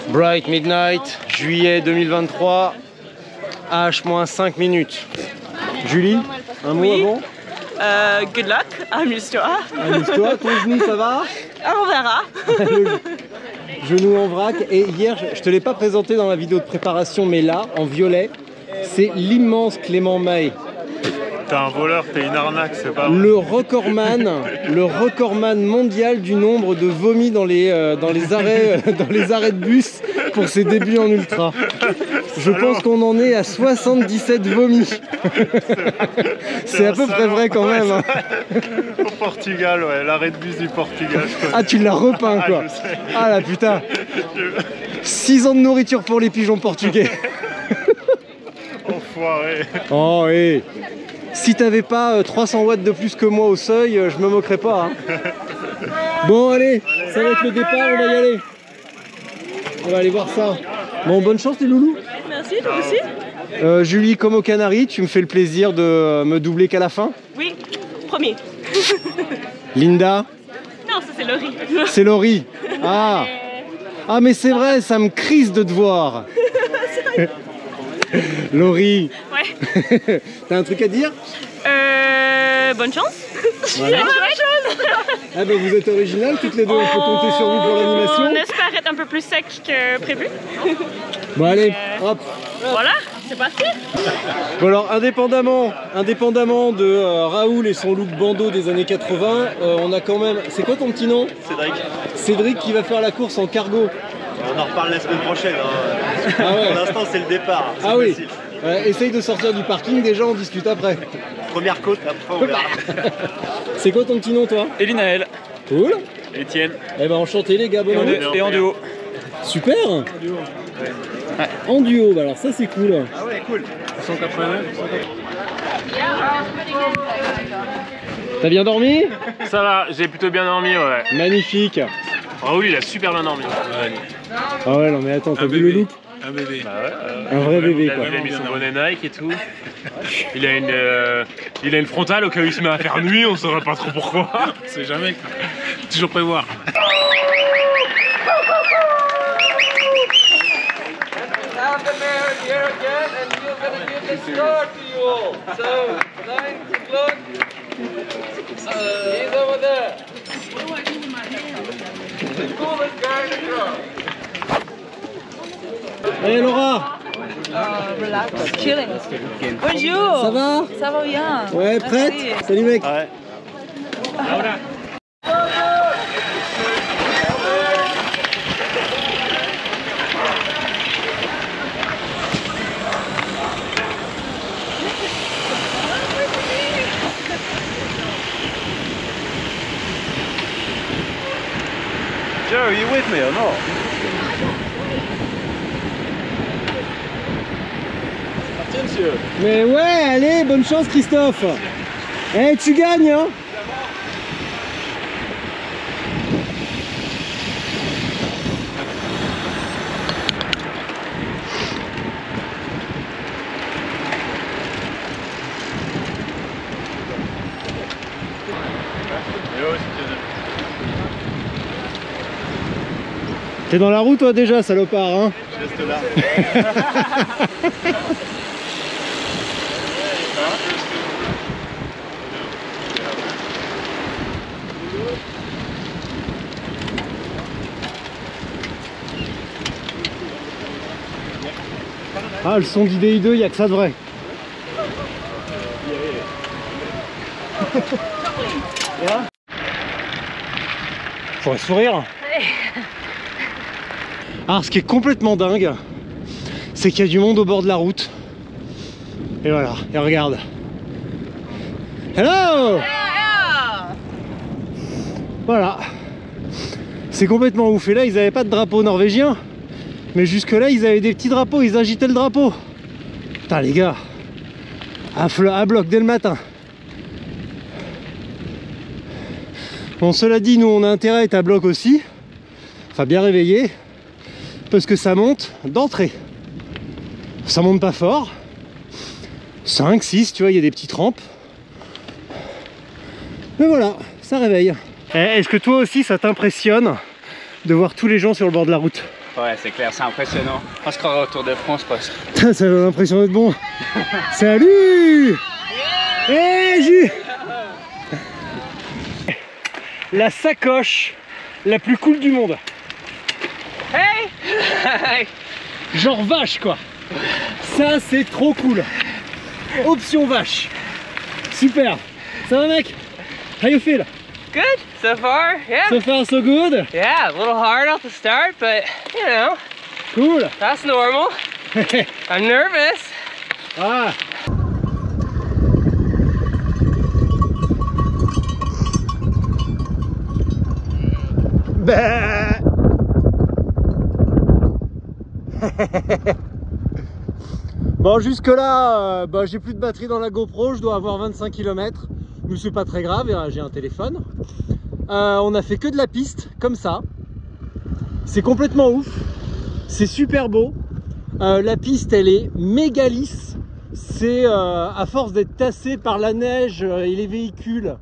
Bright Midnight, juillet 2023, H-5 minutes. Julie, un mot avant? Good luck, amuse-toi. Amuse-toi, ton genou ça va? On verra. Genou en vrac. Et hier, je te l'ai pas présenté dans la vidéo de préparation, mais là, en violet, c'est l'immense Clément Mahé. T'es un voleur, t'es une arnaque, c'est pas vrai. Le recordman mondial du nombre de vomis dans les arrêts de bus pour ses débuts en ultra. Je pense qu'on en est à 77 vomis. C'est à peu près vrai quand même. Hein. Au Portugal, ouais, l'arrêt de bus du Portugal. Ah, tu l'as repeint quoi. Ah la putain. 6 ans de nourriture pour les pigeons portugais. Enfoiré. Oh oui. Si t'avais pas 300 watts de plus que moi au seuil, je me moquerais pas. Hein. Bon allez, ça va être le départ, on va y aller. On va aller voir ça. Bon, bonne chance les loulous. Merci, toi aussi. Julie, comme aux Canaries, tu me fais le plaisir de me doubler qu'à la fin. Oui, premier. Linda. Non, ça c'est Laurie. C'est Laurie. Ah. Ah mais c'est vrai, ça me crise de te voir. Laurie. Ouais. T'as un truc à dire? Bonne chance. Voilà. Ah bah vous êtes originales toutes les deux, on peut compter sur vous pour l'animation. On espère être un peu plus sec que prévu. Bon allez, hop. Voilà, c'est parti. Bon alors indépendamment de Raoul et son look bandeau des années 80, on a quand même... C'est quoi ton petit nom? Cédric. Cédric qui va faire la course en cargo. On en reparle la semaine prochaine. Hein. Ah ouais. Pour l'instant, c'est le départ. Ah oui. Essaye de sortir du parking, déjà on discute après. Première côte, après on verra. C'est quoi ton petit nom toi? Elinaël. Cool. Etienne. Eh ben enchanté les gars, bonne route. Et en duo. Super. En duo, bah alors ça c'est cool. Ah ouais, cool. 189. T'as bien dormi? Ça va, j'ai plutôt bien dormi, ouais. Magnifique. Ah oui, il a super bien dormi. Ah ouais, non mais attends, t'as vu le look? Un bébé. Bah ouais, un vrai bébé quoi. Il a mis son bonnet Nike et tout. Il a une frontale au cas où il se met à faire nuit, on saurait pas trop pourquoi. On sait jamais. Toujours prévoir. Allez Laura. Relax, chilling. Bonjour. Ça va? Ça va bien. Ouais, prête? Merci. Salut mec. Ouais. Joe, are you with me or not? Mais ouais, allez, bonne chance Christophe. Eh, tu gagnes hein. T'es dans la roue toi déjà, salopard hein. Je reste là. Ah, le son d'IDI2, il n'y a que ça de vrai. Faudrait sourire. Alors, ce qui est complètement dingue, c'est qu'il y a du monde au bord de la route. Et voilà, et regarde. Hello! Voilà. C'est complètement ouf. Et là, ils n'avaient pas de drapeau norvégien. Mais jusque là, ils avaient des petits drapeaux. Ils agitaient le drapeau. Putain, les gars. À bloc dès le matin. Bon, cela dit, nous, on a intérêt à être à bloc aussi. Enfin, bien réveillé. Parce que ça monte d'entrée. Ça monte pas fort. 5, 6, tu vois, il y a des petites rampes. Mais voilà, ça réveille. Est-ce que toi aussi ça t'impressionne de voir tous les gens sur le bord de la route. Ouais, c'est clair, c'est impressionnant. On se croirait au Tour de France presque. Putain, ça a l'impression d'être bon. Salut. Hey, Jus. La sacoche la plus cool du monde. Hey. Genre vache quoi. Ça c'est trop cool. Option vache. Super. Ça va mec? How you feel? Good so far, yeah. So far so good? Yeah, a little hard off the start, but you know, Cool. that's normal. I'm nervous. Ah. Bah. Bon, jusque là, j'ai plus de batterie dans la GoPro, je dois avoir 25 km, mais c'est pas très grave, j'ai un téléphone. On a fait que de la piste, comme ça. C'est complètement ouf, c'est super beau. La piste, elle est méga lisse. C'est à force d'être tassé par la neige et les véhicules,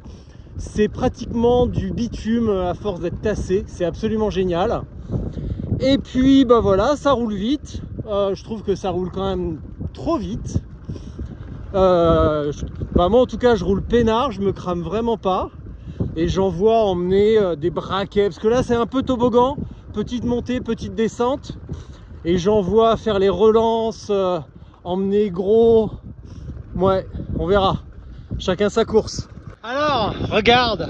c'est pratiquement du bitume à force d'être tassé. C'est absolument génial. Et puis, bah voilà, ça roule vite. Je trouve que ça roule quand même trop vite. Moi en tout cas je roule peinard, je me crame vraiment pas et j'en vois emmener des braquets parce que là c'est un peu toboggan, petite montée, petite descente, et j'en vois faire les relances, emmener gros. Ouais, on verra, chacun sa course. Alors regarde,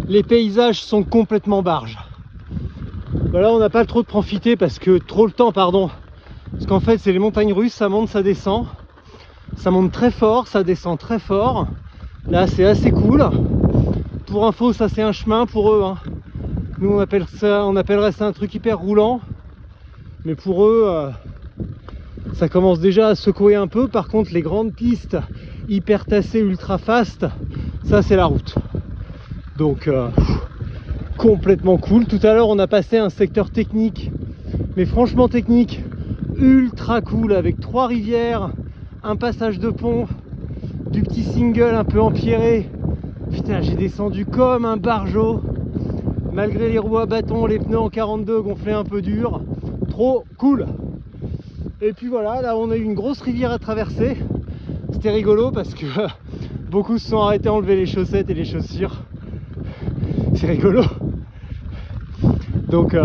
les paysages sont complètement barges. Là on n'a pas trop de profiter parce que parce qu'en fait c'est les montagnes russes, ça monte, ça descend, ça monte très fort, ça descend très fort. Là c'est assez cool. Pour info, ça c'est un chemin pour eux, hein. Nous on appellerait ça un truc hyper roulant, mais pour eux ça commence déjà à secouer un peu. Par contre les grandes pistes hyper tassées, ultra fast, ça c'est la route. Donc complètement cool. Tout à l'heure on a passé un secteur technique, mais franchement technique, ultra cool, avec 3 rivières, un passage de pont, du petit single un peu empierré. Putain, j'ai descendu comme un barjot, malgré les roues à bâton, les pneus en 42 gonflés un peu dur. Trop cool. Et puis voilà, là on a eu une grosse rivière à traverser. C'était rigolo parce que beaucoup se sont arrêtés à enlever les chaussettes et les chaussures. C'est rigolo. Donc il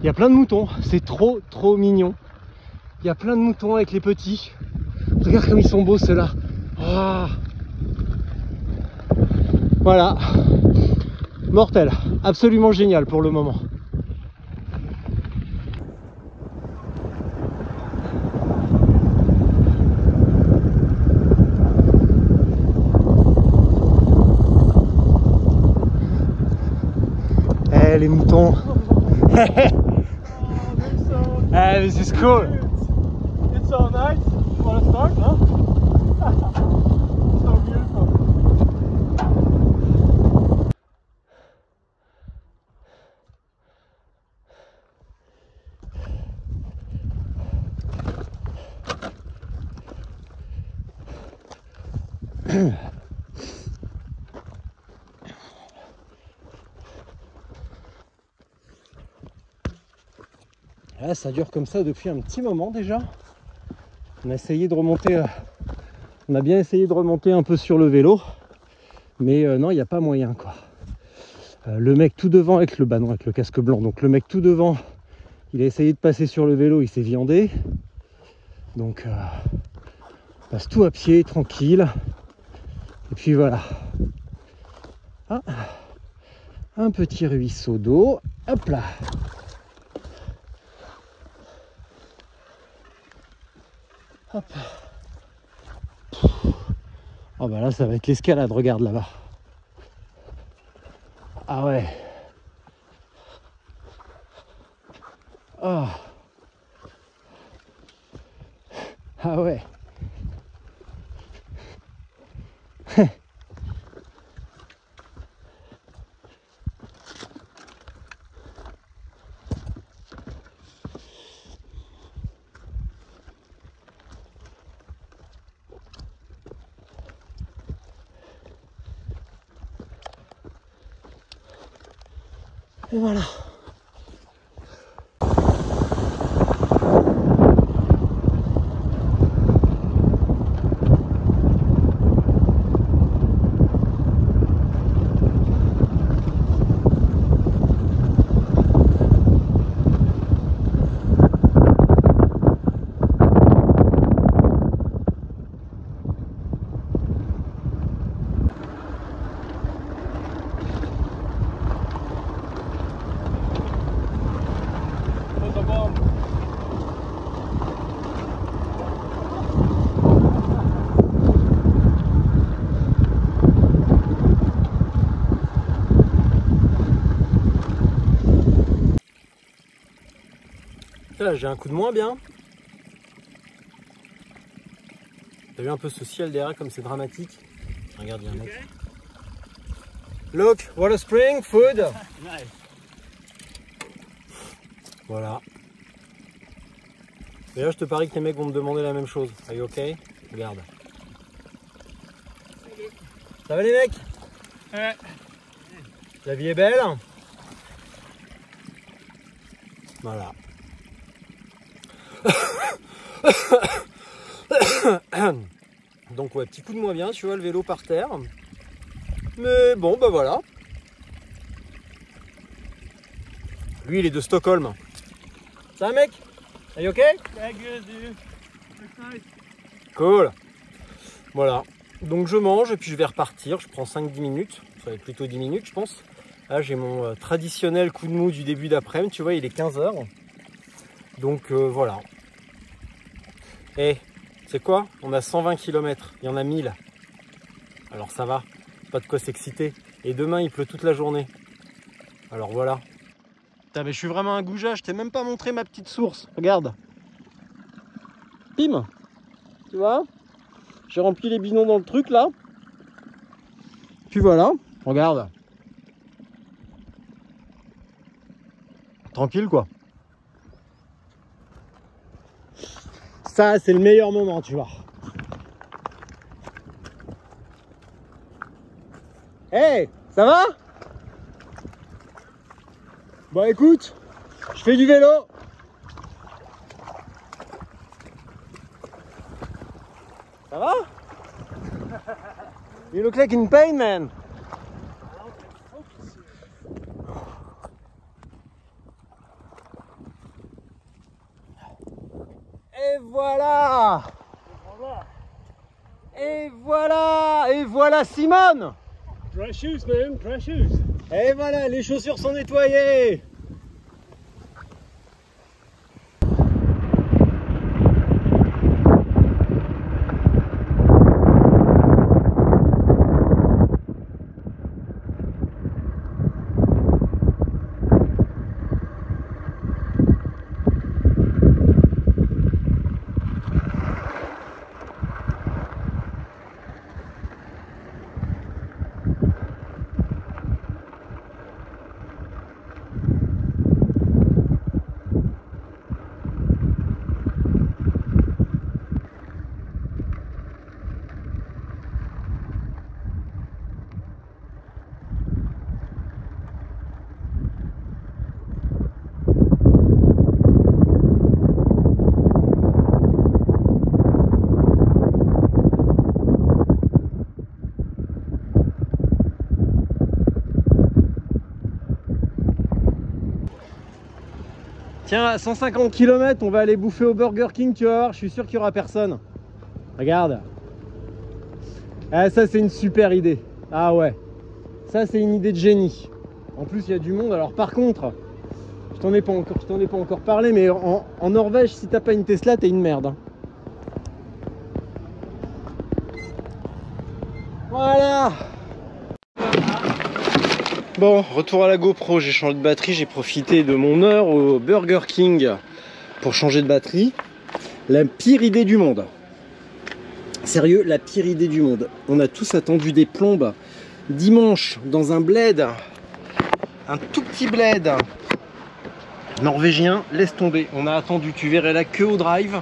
y a plein de moutons, c'est trop mignon. Il y a plein de moutons avec les petits. Regarde comme ils sont beaux ceux-là. Oh. Voilà, mortel, absolument génial pour le moment. Les moutons. Ah, this is cool. It's so nice. You wanna start, huh? So beautiful. Là, ça dure comme ça depuis un petit moment déjà. On a essayé de remonter, on a bien essayé de remonter un peu sur le vélo, mais non, il n'y a pas moyen quoi. Le mec tout devant avec le avec le casque blanc, donc le mec tout devant, il a essayé de passer sur le vélo, il s'est viandé. Donc on passe tout à pied, tranquille. Et puis voilà. Ah, un petit ruisseau d'eau. Hop là. Hop. Oh bah là ça va être l'escalade, regarde là-bas. Ah ouais. Oh. Ah ouais. Et voilà. Là, j'ai un coup de moins bien. T'as vu un peu ce ciel derrière comme c'est dramatique. Regarde, il y a un mec. Look, water spring, food. Voilà. Et là, je te parie que les mecs vont me demander la même chose. Are you okay? Regarde. Ça va les mecs? Ouais. La vie est belle. Voilà. Donc ouais, petit coup de moins bien, tu vois le vélo par terre. Mais bon, bah voilà. Lui, il est de Stockholm. Ça va, mec? Are you okay? Yeah, good, dude. Cool. Voilà. Donc je mange et puis je vais repartir. Je prends 5-10 minutes. Ça va être plutôt 10 minutes, je pense. Là, j'ai mon traditionnel coup de mou du début d'après-midi. Tu vois, il est 15 h. Donc voilà. Et c'est quoi? On a 120 km. Il y en a 1000. Alors ça va. Pas de quoi s'exciter. Et demain, il pleut toute la journée. Alors voilà. Putain, mais je suis vraiment un goujat. Je t'ai même pas montré ma petite source. Regarde. Pim. Tu vois? J'ai rempli les bidons dans le truc là. Puis voilà. Regarde. Tranquille quoi. Ça, c'est le meilleur moment, tu vois. Hey, ça va? Bon, écoute, je fais du vélo. Ça va? You look like in pain, man. Et voilà! Et voilà! Et voilà Simone! Dry shoes, man, dry shoes. Et voilà, les chaussures sont nettoyées! Tiens, à 150 km, on va aller bouffer au Burger King, tu vas voir, je suis sûr qu'il n'y aura personne. Regarde. Ah, ça, c'est une super idée. Ah ouais. Ça, c'est une idée de génie. En plus, il y a du monde. Alors, par contre, je t'en ai pas encore parlé, mais en Norvège, si t'as pas une Tesla, t'es une merde. Hein. Voilà. Bon, retour à la GoPro, j'ai changé de batterie, j'ai profité de mon heure au Burger King pour changer de batterie. La pire idée du monde. Sérieux, la pire idée du monde. On a tous attendu des plombes dimanche dans un bled, un tout petit bled norvégien, laisse tomber. On a attendu, tu verrais la queue au drive,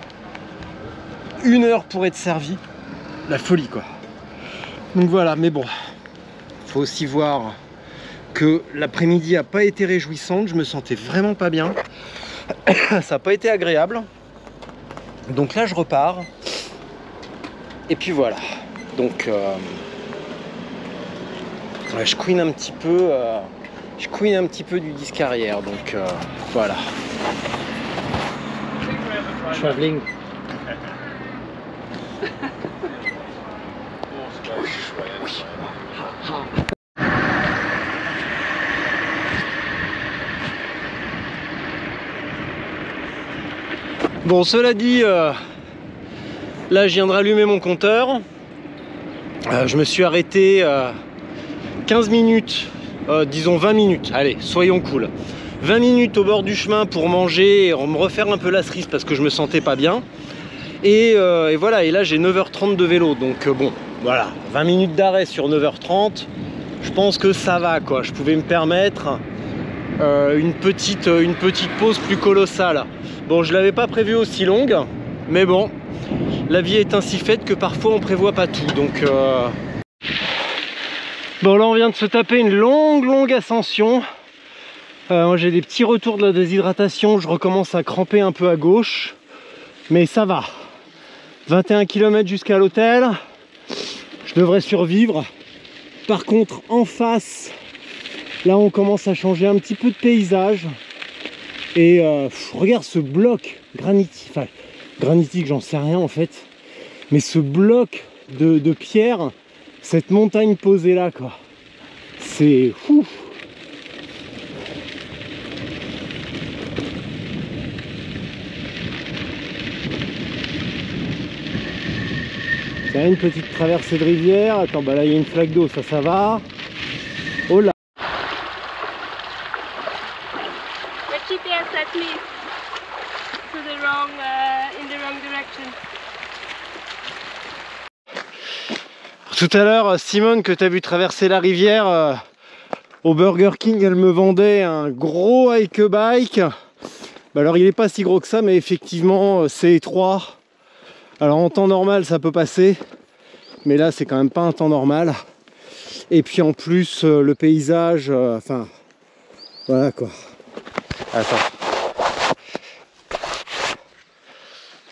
1 heure pour être servi. La folie quoi. Donc voilà, mais bon, faut aussi voir que l'après-midi n'a pas été réjouissante, je me sentais vraiment pas bien. Ça n'a pas été agréable. Donc là je repars. Et puis voilà. Donc ouais, je couine un petit peu. Je couine un petit peu du disque arrière. Donc voilà. Traveling. Bon, cela dit, là je viens de rallumer mon compteur. Je me suis arrêté 15 minutes, disons 20 minutes, allez, soyons cool. 20 minutes au bord du chemin pour manger et me refaire un peu la cerise parce que je me sentais pas bien. Et voilà, et là j'ai 9h30 de vélo, donc bon, voilà, 20 minutes d'arrêt sur 9h30, je pense que ça va quoi, je pouvais me permettre une petite pause plus colossale. Bon, je l'avais pas prévu aussi longue, mais bon, la vie est ainsi faite que parfois on prévoit pas tout, donc bon, là on vient de se taper une longue ascension. Moi j'ai des petits retours de la déshydratation, je recommence à cramper un peu à gauche, mais ça va. 21 km jusqu'à l'hôtel, je devrais survivre. Par contre, en face, là on commence à changer un petit peu de paysage. Et regarde ce bloc granitique, enfin granitique j'en sais rien en fait, mais ce bloc de pierre, cette montagne posée là quoi, c'est fou. Tiens, une petite traversée de rivière, attends bah là il y a une flaque d'eau, ça va. Oh là. GPS led me to the wrong, in the wrong direction. Tout à l'heure, Simone, que tu as vu traverser la rivière, au Burger King, elle me vendait un gros hike bike. Bah alors il n'est pas si gros que ça, mais effectivement c'est étroit. Alors en temps normal ça peut passer, mais là c'est quand même pas un temps normal. Et puis en plus le paysage, enfin voilà quoi. Attends.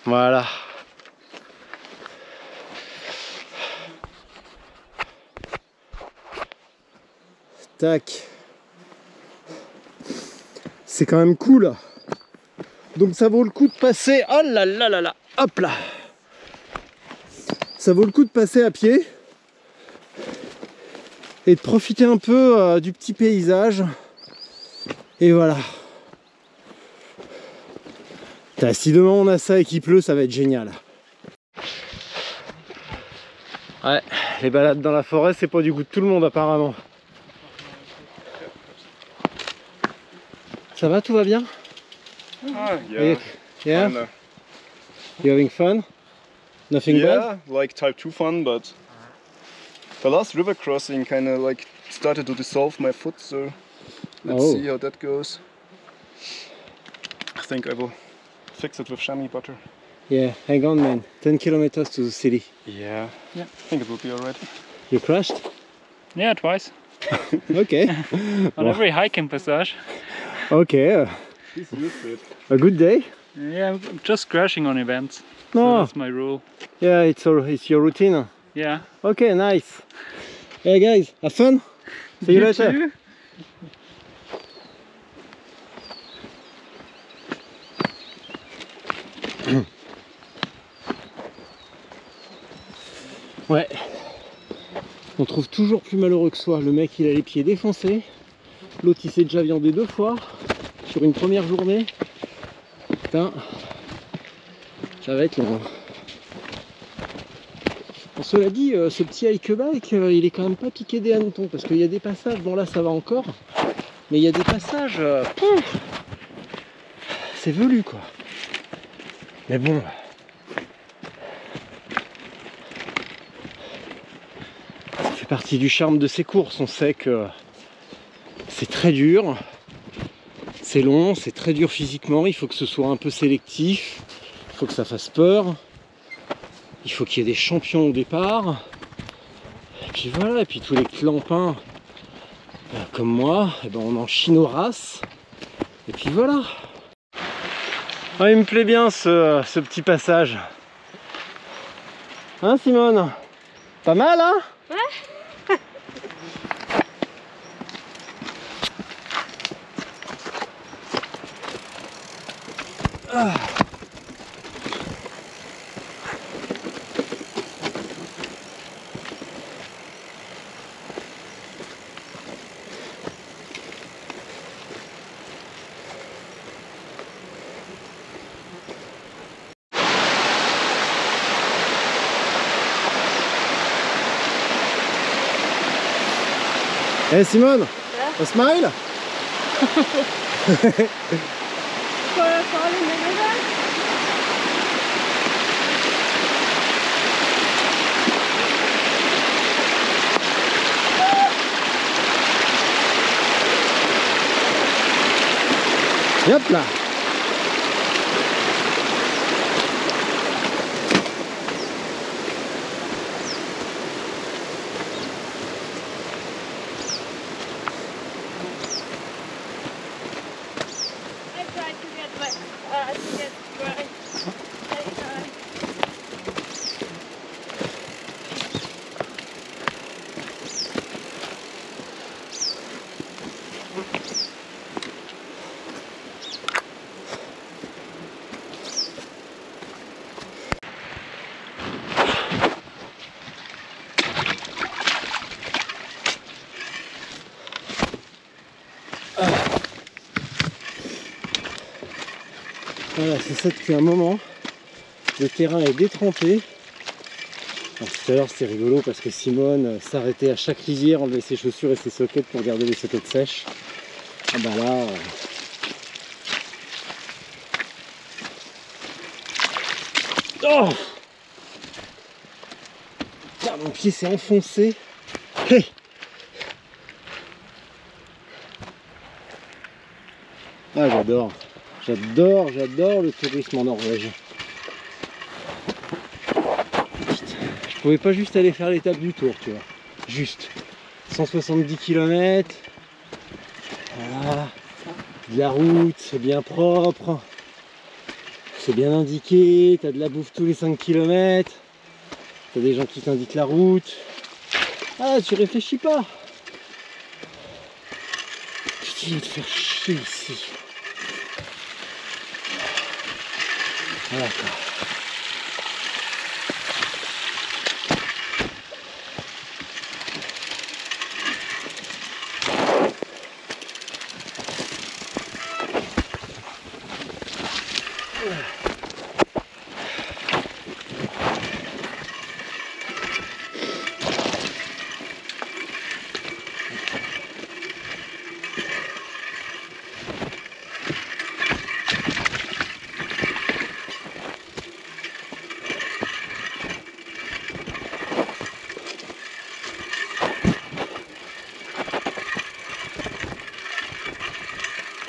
Voilà. Tac. C'est quand même cool. Donc ça vaut le coup de passer. Oh là là là là. Hop là. Ça vaut le coup de passer à pied. Et de profiter un peu du petit paysage. Et voilà. Si demain on a ça et qu'il pleut, ça va être génial. Ouais, les balades dans la forêt, c'est pas du goût de tout le monde apparemment. Ça va, tout va bien? Yeah. Yeah? Kinda. You having fun? Nothing bad? Yeah, like type 2 fun, but the last river crossing kind of like started to dissolve my foot, so let's see how that goes. I think I will fix it with chamois butter. Yeah, hang on man, 10 kilometers to the city. Yeah, I think it will be alright. You crashed? Yeah, twice. Okay. On every hiking passage. Okay, He's used to it. a good day? Yeah, I'm just crashing on events. So No. that's my rule. Yeah, it's your routine. Yeah. Okay, nice. Hey guys, have fun. See you later. too. Ouais. On trouve toujours plus malheureux que soi. Le mec il a les pieds défoncés. L'autre il s'est déjà viandé 2 fois sur une première journée. Putain. Ça va être long. Bon, cela dit, ce petit hike bike, il est quand même pas piqué des hannetons. Parce qu'il y a des passages, bon là ça va encore. Mais il y a des passages... c'est velu quoi. Mais bon... ça fait partie du charme de ces courses. On sait que c'est très dur. C'est long, c'est très dur physiquement. Il faut que ce soit un peu sélectif. Il faut que ça fasse peur. Il faut qu'il y ait des champions au départ. Et puis voilà, et puis tous les clampins Comme moi, eh ben on en chie nos races. Et puis voilà. Ah, il me plaît bien ce petit passage. Hein Simone? Pas mal hein? Ouais. Ah. Hey Simone, a smile? For falling in the river. Hop là. I tried to get wet, to get dry. Voilà, c'est ça depuis un moment. Le terrain est détrempé. Alors, tout à l'heure c'était rigolo parce que Simone s'arrêtait à chaque rivière, enlevait ses chaussures et ses sockets pour garder les sockets sèches. Ah bah là... Oh, ah, mon pied s'est enfoncé. Hey, ah j'adore. J'adore le tourisme en Norvège. Putain, je pouvais pas juste aller faire l'étape du tour, tu vois. Juste 170 km. Voilà. De la route, c'est bien propre. C'est bien indiqué. T'as de la bouffe tous les 5 km. T'as des gens qui t'indiquent la route. Ah, tu réfléchis pas. Putain, il va te faire chier ici. Voilà quoi.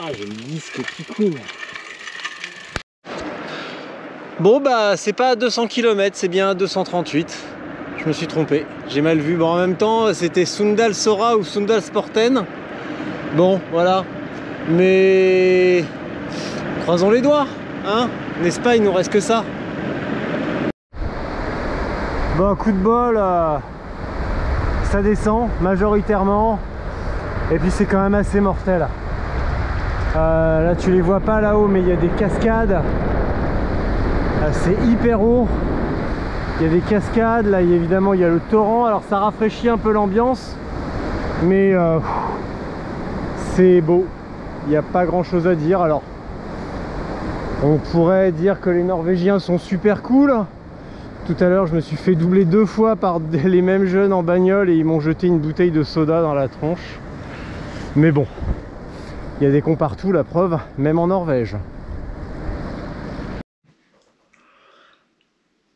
Ah, j'ai le disque qui couine. Bon bah c'est pas à 200 km, c'est bien à 238. Je me suis trompé, j'ai mal vu. Bon en même temps c'était Sundal-Sora ou Sundal-Sporten. Bon voilà. Mais croisons les doigts, hein. N'est-ce pas, il nous reste que ça. Bon coup de bol, ça descend majoritairement. Et puis c'est quand même assez mortel. Là tu les vois pas là-haut mais il y a des cascades. C'est hyper haut. Il y a des cascades, là évidemment il y a le torrent. Alors ça rafraîchit un peu l'ambiance. Mais c'est beau. Il n'y a pas grand chose à dire. Alors on pourrait dire que les Norvégiens sont super cool. Tout à l'heure je me suis fait doubler 2 fois par les mêmes jeunes en bagnole et ils m'ont jeté une bouteille de soda dans la tronche. Mais bon. Il y a des cons partout, la preuve, même en Norvège.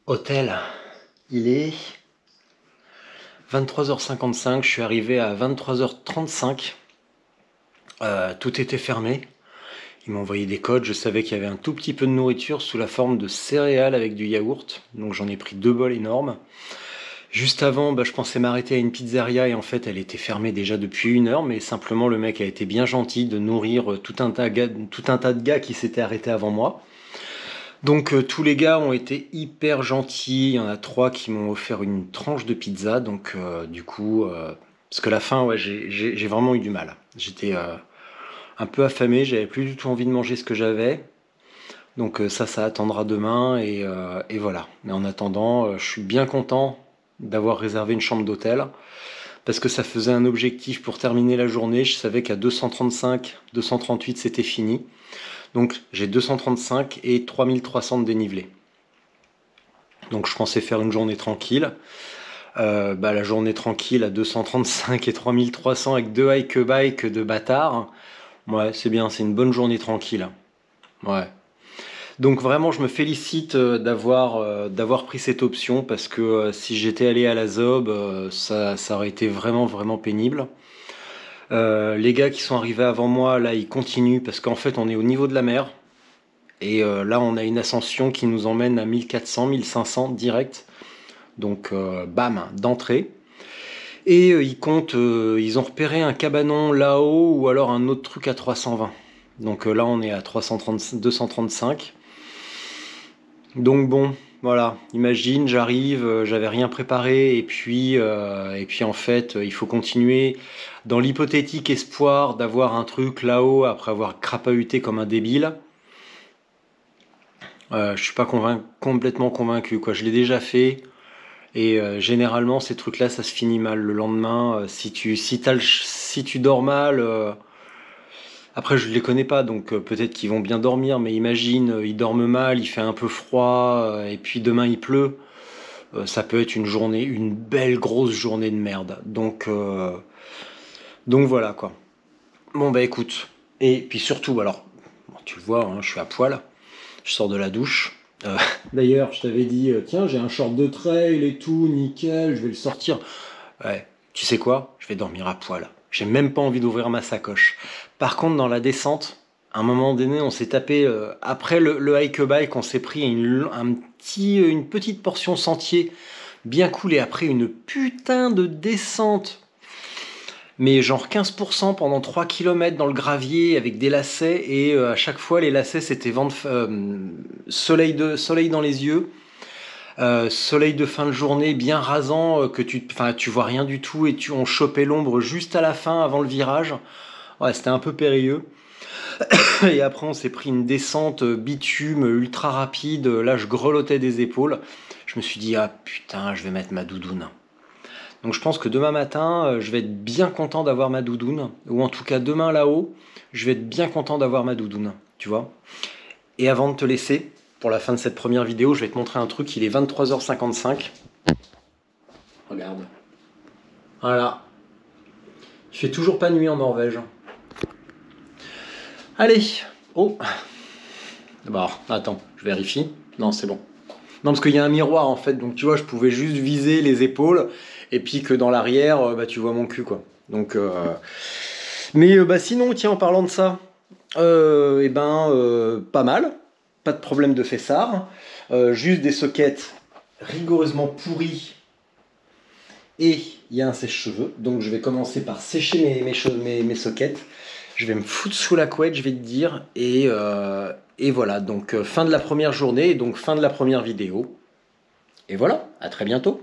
Hôtel, il est 23h55, je suis arrivé à 23h35. Tout était fermé. Ils m'ont envoyé des codes, je savais qu'il y avait un tout petit peu de nourriture sous la forme de céréales avec du yaourt. Donc j'en ai pris 2 bols énormes. Juste avant, je pensais m'arrêter à une pizzeria et en fait elle était fermée déjà depuis 1 heure, mais simplement le mec a été bien gentil de nourrir tout un tas de gars qui s'étaient arrêtés avant moi. Donc tous les gars ont été hyper gentils, il y en a 3 qui m'ont offert une tranche de pizza, donc du coup, parce que la fin, ouais, j'ai vraiment eu du mal. J'étais un peu affamé, j'avais plus du tout envie de manger ce que j'avais. Donc ça attendra demain et voilà. Mais en attendant, je suis bien content d'avoir réservé une chambre d'hôtel parce que ça faisait un objectif pour terminer la journée. Je savais qu'à 235, 238 c'était fini. Donc j'ai 235 et 3300 de dénivelé. Donc je pensais faire une journée tranquille. La journée tranquille à 235 et 3300 avec 2 hike bike de bâtard. Ouais, c'est bien, c'est une bonne journée tranquille. Ouais. Donc vraiment, je me félicite d'avoir pris cette option parce que si j'étais allé à la Zob, ça aurait été vraiment, vraiment pénible. Les gars qui sont arrivés avant moi, là, ils continuent parce qu'en fait, on est au niveau de la mer. Et là, on a une ascension qui nous emmène à 1400, 1500 direct. Donc, bam, d'entrée. Et ils ont repéré un cabanon là-haut ou alors un autre truc à 320. Donc là, on est à 235. Donc bon, voilà, imagine, j'arrive, j'avais rien préparé et puis en fait, il faut continuer dans l'hypothétique espoir d'avoir un truc là-haut après avoir crapahuté comme un débile. Je suis pas complètement convaincu, quoi. Je l'ai déjà fait et généralement ces trucs-là, ça se finit mal le lendemain. Si tu dors mal. Après, je ne les connais pas, donc peut-être qu'ils vont bien dormir, mais imagine, ils dorment mal, il fait un peu froid, et puis demain il pleut. Ça peut être une belle grosse journée de merde. Donc voilà quoi. Bon bah écoute, et puis surtout, alors, tu le vois, hein, je suis à poil, je sors de la douche. D'ailleurs, je t'avais dit, tiens, j'ai un short de trail et tout, nickel, je vais le sortir. Ouais, tu sais quoi? Je vais dormir à poil. J'ai même pas envie d'ouvrir ma sacoche. Par contre, dans la descente, à un moment donné, on s'est tapé, après le hike bike, on s'est pris une petite portion sentier bien cool et après une putain de descente. Mais genre 15% pendant 3 km dans le gravier avec des lacets et à chaque fois les lacets c'était soleil dans les yeux. Soleil de fin de journée bien rasant que tu vois rien du tout et on chopait l'ombre juste à la fin avant le virage. Ouais, c'était un peu périlleux. Et après on s'est pris une descente bitume ultra rapide. Là je grelottais des épaules. Je me suis dit ah putain je vais mettre ma doudoune. Donc je pense que demain matin je vais être bien content d'avoir ma doudoune. Ou en tout cas demain là-haut je vais être bien content d'avoir ma doudoune. Tu vois. Et avant de te laisser pour la fin de cette première vidéo, je vais te montrer un truc, il est 23h55. Regarde. Voilà. Il fait toujours pas nuit en Norvège. Allez. Oh. Bon, attends, je vérifie. Non, c'est bon. Non, parce qu'il y a un miroir en fait, donc tu vois, je pouvais juste viser les épaules, et puis que dans l'arrière, tu vois mon cul, quoi. Donc, mais sinon, tiens, en parlant de ça, pas mal. Pas de problème de fessard, juste des sockets rigoureusement pourris et il y a un sèche-cheveux. Donc je vais commencer par sécher mes sockets. Je vais me foutre sous la couette, je vais te dire. Et voilà, donc fin de la première journée, donc fin de la première vidéo. Et voilà, à très bientôt.